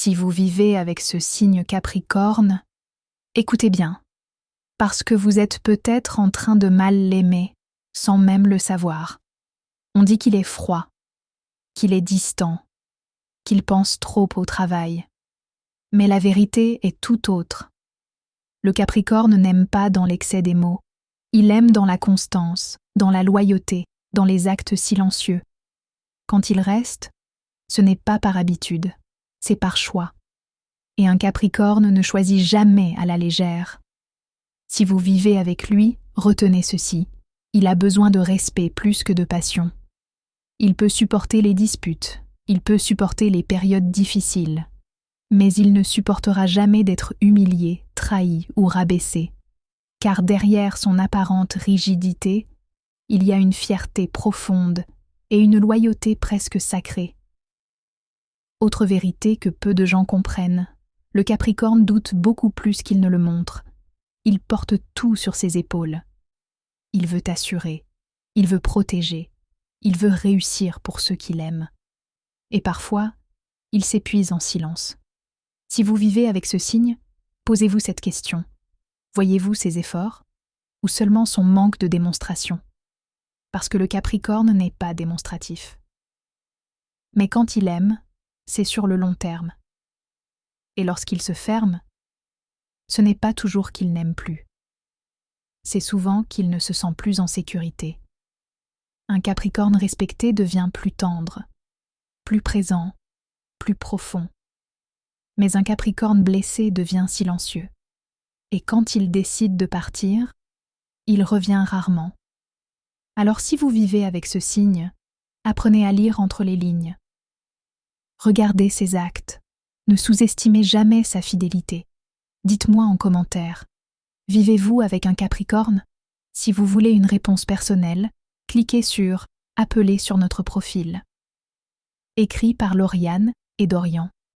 Si vous vivez avec ce signe Capricorne, écoutez bien, parce que vous êtes peut-être en train de mal l'aimer, sans même le savoir. On dit qu'il est froid, qu'il est distant, qu'il pense trop au travail. Mais la vérité est tout autre. Le Capricorne n'aime pas dans l'excès des mots. Il aime dans la constance, dans la loyauté, dans les actes silencieux. Quand il reste, ce n'est pas par habitude, c'est par choix. Et un Capricorne ne choisit jamais à la légère. Si vous vivez avec lui, retenez ceci. Il a besoin de respect plus que de passion. Il peut supporter les disputes, il peut supporter les périodes difficiles, mais il ne supportera jamais d'être humilié, trahi ou rabaissé, car derrière son apparente rigidité, il y a une fierté profonde et une loyauté presque sacrée. Autre vérité que peu de gens comprennent, le Capricorne doute beaucoup plus qu'il ne le montre. Il porte tout sur ses épaules. Il veut assurer, il veut protéger, il veut réussir pour ceux qu'il aime. Et parfois, il s'épuise en silence. Si vous vivez avec ce signe, posez-vous cette question. Voyez-vous ses efforts ou seulement son manque de démonstration? Parce que le Capricorne n'est pas démonstratif. Mais quand il aime, c'est sur le long terme. Et lorsqu'il se ferme, ce n'est pas toujours qu'il n'aime plus. C'est souvent qu'il ne se sent plus en sécurité. Un Capricorne respecté devient plus tendre, plus présent, plus profond. Mais un Capricorne blessé devient silencieux. Et quand il décide de partir, il revient rarement. Alors si vous vivez avec ce signe, apprenez à lire entre les lignes. Regardez ses actes. Ne sous-estimez jamais sa fidélité. Dites-moi en commentaire. Vivez-vous avec un Capricorne? Si vous voulez une réponse personnelle, cliquez sur « Appeler » sur notre profil. Écrit par Lauriane et Dorian.